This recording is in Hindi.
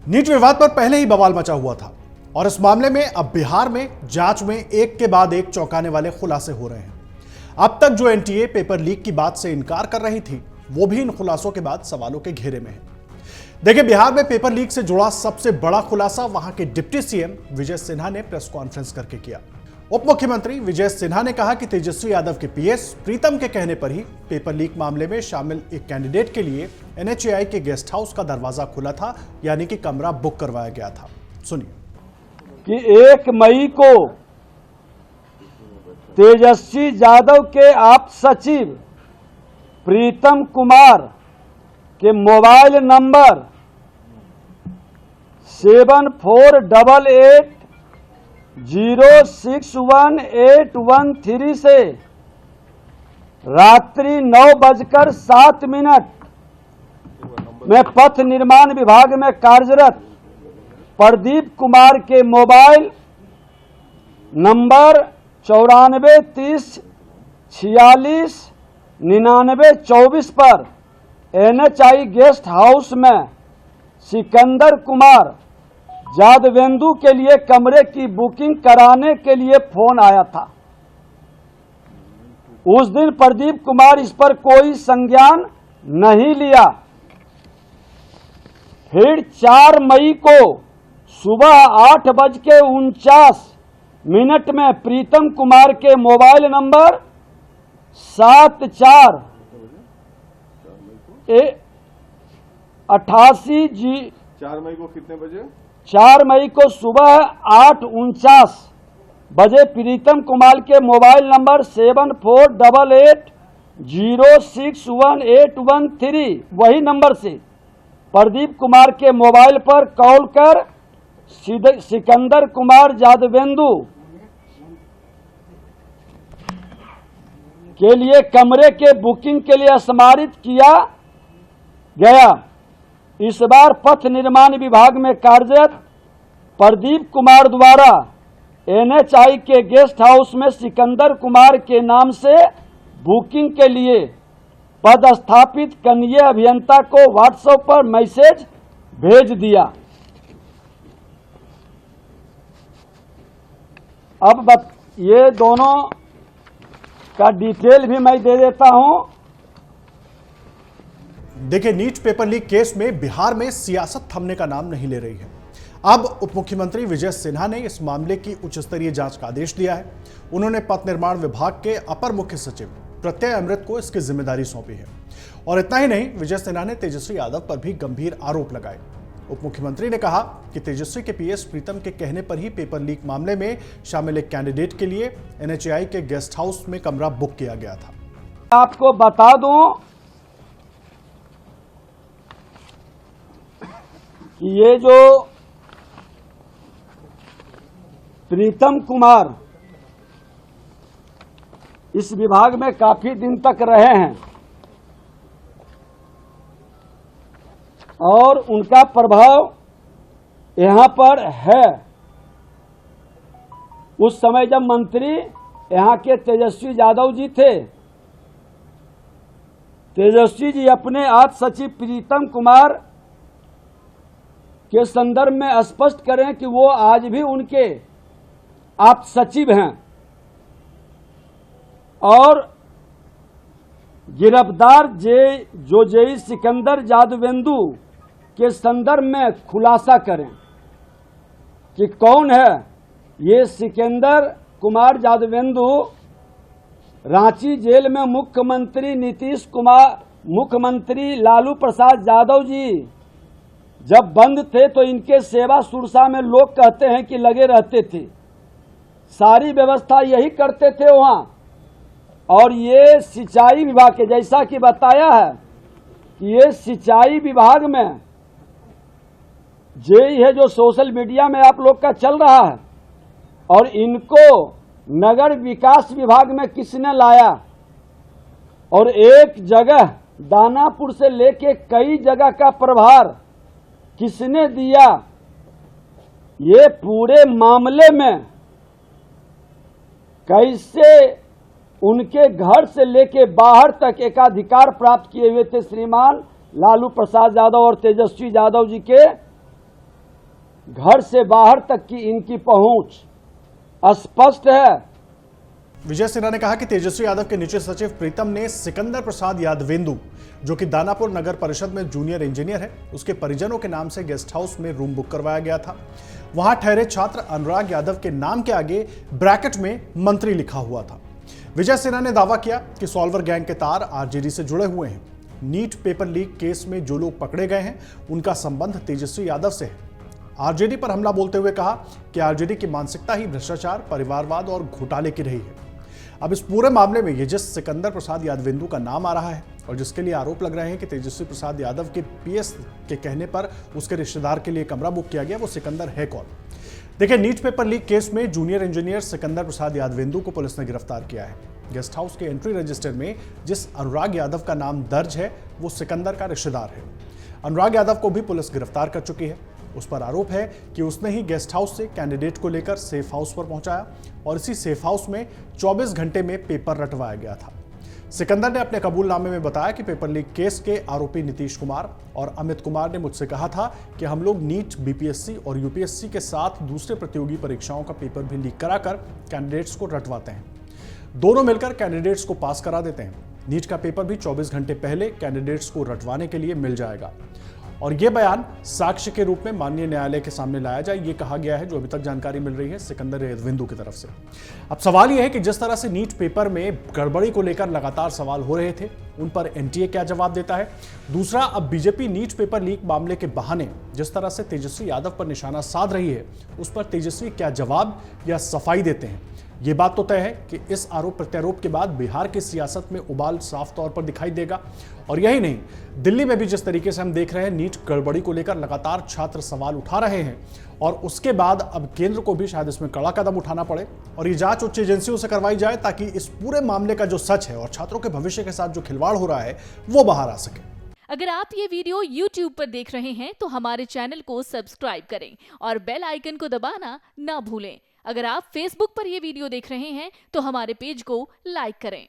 नीट विवाद पर पहले ही बवाल मचा हुआ था और इस मामले में अब बिहार में जांच में एक के बाद एक चौंकाने वाले खुलासे हो रहे हैं। अब तक जो एनटीए पेपर लीक की बात से इनकार कर रही थी, वो भी इन खुलासों के बाद सवालों के घेरे में है। देखिए, बिहार में पेपर लीक से जुड़ा सबसे बड़ा खुलासा वहां के डिप्टी सीएम विजय सिन्हा ने प्रेस कॉन्फ्रेंस करके किया। उप मुख्यमंत्री विजय सिन्हा ने कहा कि तेजस्वी यादव के पीएस प्रीतम के कहने पर ही पेपर लीक मामले में शामिल एक कैंडिडेट के लिए एनएचएआई के गेस्ट हाउस का दरवाजा खुला था, यानी कि कमरा बुक करवाया गया था। सुनिए कि 1 मई को तेजस्वी यादव के आप सचिव प्रीतम कुमार के मोबाइल नंबर 7488061813 से रात्रि 9:07 में पथ निर्माण विभाग में कार्यरत प्रदीप कुमार के मोबाइल नंबर 9430469924 पर एनएचआई गेस्ट हाउस में सिकंदर कुमार जादवेंदु के लिए कमरे की बुकिंग कराने के लिए फोन आया था। उस दिन प्रदीप कुमार इस पर कोई संज्ञान नहीं लिया। फिर 4 मई को सुबह 8:49 में प्रीतम कुमार के मोबाइल नंबर 7488 4 मई को कितने बजे? 4 मई को सुबह 8:49 बजे प्रीतम कुमार के मोबाइल नंबर 7488061813 वही नंबर से प्रदीप कुमार के मोबाइल पर कॉल कर सिकंदर कुमार जादवेंदु के लिए कमरे के बुकिंग के लिए स्मारित किया गया। इस बार पथ निर्माण विभाग में कार्यरत प्रदीप कुमार द्वारा एनएचआई के गेस्ट हाउस में सिकंदर कुमार के नाम से बुकिंग के लिए पदस्थापित कनीय अभियंता को व्हाट्सएप पर मैसेज भेज दिया। अब ये दोनों का डिटेल भी मैं दे देता हूं। देखिए, नीट पेपर लीक केस में बिहार में सियासत थमने का नाम नहीं ले रही है। अब उप मुख्यमंत्री विजय सिन्हा ने इस मामले की उच्च स्तरीय जांच का आदेश दिया है। उन्होंने पथ निर्माण विभाग के अपर मुख्य सचिव प्रत्यय अमृत को इसकी जिम्मेदारी सौंपी है। और इतना ही नहीं, विजय सिन्हा ने तेजस्वी यादव पर भी गंभीर आरोप लगाए। उप मुख्यमंत्री ने कहा कि तेजस्वी के पीएस प्रीतम के कहने पर ही पेपर लीक मामले में शामिल एक कैंडिडेट के लिए एनएचएआई के गेस्ट हाउस में कमरा बुक किया गया था। आपको बता दूं कि ये जो प्रीतम कुमार इस विभाग में काफी दिन तक रहे हैं और उनका प्रभाव यहां पर है। उस समय जब मंत्री यहां के तेजस्वी यादव जी थे, तेजस्वी जी अपने आप सचिव प्रीतम कुमार के संदर्भ में स्पष्ट करें कि वो आज भी उनके आप सचिव हैं और गिरफ्तार जेई सिकंदर जादवेंदु के संदर्भ में खुलासा करें कि कौन है ये सिकंदर कुमार जादवेंदु। रांची जेल में मुख्यमंत्री लालू प्रसाद यादव जी जब बंद थे तो इनके सेवा सुरक्षा में लोग कहते हैं कि लगे रहते थे, सारी व्यवस्था यही करते थे वहां। और ये सिंचाई विभाग के, जैसा कि बताया है कि ये सिंचाई विभाग में जेई है जो सोशल मीडिया में आप लोग का चल रहा है, और इनको नगर विकास विभाग में किसने लाया और एक जगह दानापुर से लेके कई जगह का प्रभार किसने दिया, ये पूरे मामले में कैसे उनके घर से लेके बाहर तक एकाधिकार प्राप्त किए हुए थे श्रीमान लालू प्रसाद यादव और तेजस्वी यादव जी के घर से बाहर तक की इनकी पहुंच स्पष्ट है। विजय सिन्हा ने कहा कि तेजस्वी यादव के निजी सचिव प्रीतम ने सिकंदर प्रसाद यादवेंदु, जो कि दानापुर नगर परिषद में जूनियर इंजीनियर है, उसके परिजनों के नाम से गेस्ट हाउस में रूम बुक करवाया गया था। वहां ठहरे छात्र अनुराग यादव के नाम के आगे ब्रैकेट में मंत्री लिखा हुआ था। विजय सिन्हा ने दावा किया कि सॉल्वर गैंग के तार आरजेडी से जुड़े हुए हैं। नीट पेपर लीक केस में जो लोग पकड़े गए हैं उनका संबंध तेजस्वी यादव से है। आरजेडी पर हमला बोलते हुए कहा कि आरजेडी की मानसिकता ही भ्रष्टाचार, परिवारवाद और घोटाले की रही है। अब इस पूरे मामले में ये जिस सिकंदर प्रसाद यादवेंदु का नाम आ रहा है और जिसके लिए आरोप लग रहे हैं कि तेजस्वी प्रसाद यादव के पीएस के कहने पर उसके रिश्तेदार के लिए कमरा बुक किया गया, वो सिकंदर है कौन? देखिए, नीट पेपर लीक केस में जूनियर इंजीनियर सिकंदर प्रसाद यादवेंदु को पुलिस ने गिरफ्तार किया है। गेस्ट हाउस के एंट्री रजिस्टर में जिस अनुराग यादव का नाम दर्ज है वो सिकंदर का रिश्तेदार है। अनुराग यादव को भी पुलिस गिरफ्तार कर चुकी है। उस पर आरोप है कि उसने ही गेस्ट हाउस से कैंडिडेट को लेकर सेफ हाउस पर पहुंचाया और इसी सेफ हाउस में 24 घंटे में पेपर रटवाया गया था। सिकंदर ने अपने कबूलनामे में बताया कि पेपर लीक केस के आरोपी नीतीश कुमार और अमित कुमार ने मुझसे कहा था कि हम लोग नीट, बीपीएससी और यूपीएससी के साथ दूसरे प्रतियोगी परीक्षाओं का पेपर भी लीक कराकर कैंडिडेट्स को रटवाते हैं। दोनों मिलकर कैंडिडेट्स को पास करा देते हैं। नीट का पेपर भी 24 घंटे पहले कैंडिडेट्स को रटवाने के लिए मिल जाएगा और यह बयान साक्ष्य के रूप में माननीय न्यायालय के सामने लाया जाए, ये कहा गया है, जो अभी तक जानकारी मिल रही है सिकंदर यादवेंदु की तरफ से। अब सवाल यह है कि जिस तरह से नीट पेपर में गड़बड़ी को लेकर लगातार सवाल हो रहे थे, उन पर एनटीए क्या जवाब देता है। दूसरा, अब बीजेपी नीट पेपर लीक मामले के बहाने जिस तरह से तेजस्वी यादव पर निशाना साध रही है, उस पर तेजस्वी क्या जवाब या सफाई देते हैं। ये बात तो तय है कि इस आरोप प्रत्यारोप के बाद बिहार की सियासत में उबाल साफ तौर पर दिखाई देगा। और यही नहीं, दिल्ली में भी जिस तरीके से हम देख रहे हैं नीट गड़बड़ी को लेकर लगातार छात्र सवाल उठा रहे हैं और उसके बाद अब केंद्र को भी शायद इसमें कड़ा कदम उठाना पड़े और ये जांच उच्च एजेंसियों से करवाई जाए ताकि इस पूरे मामले का जो सच है और छात्रों के भविष्य के साथ जो खिलवाड़ हो रहा है वो बाहर आ सके। अगर आप ये वीडियो YouTube पर देख रहे हैं तो हमारे चैनल को सब्सक्राइब करें और बेल आइकन को दबाना ना भूलें। अगर आप Facebook पर यह वीडियो देख रहे हैं तो हमारे पेज को लाइक करें।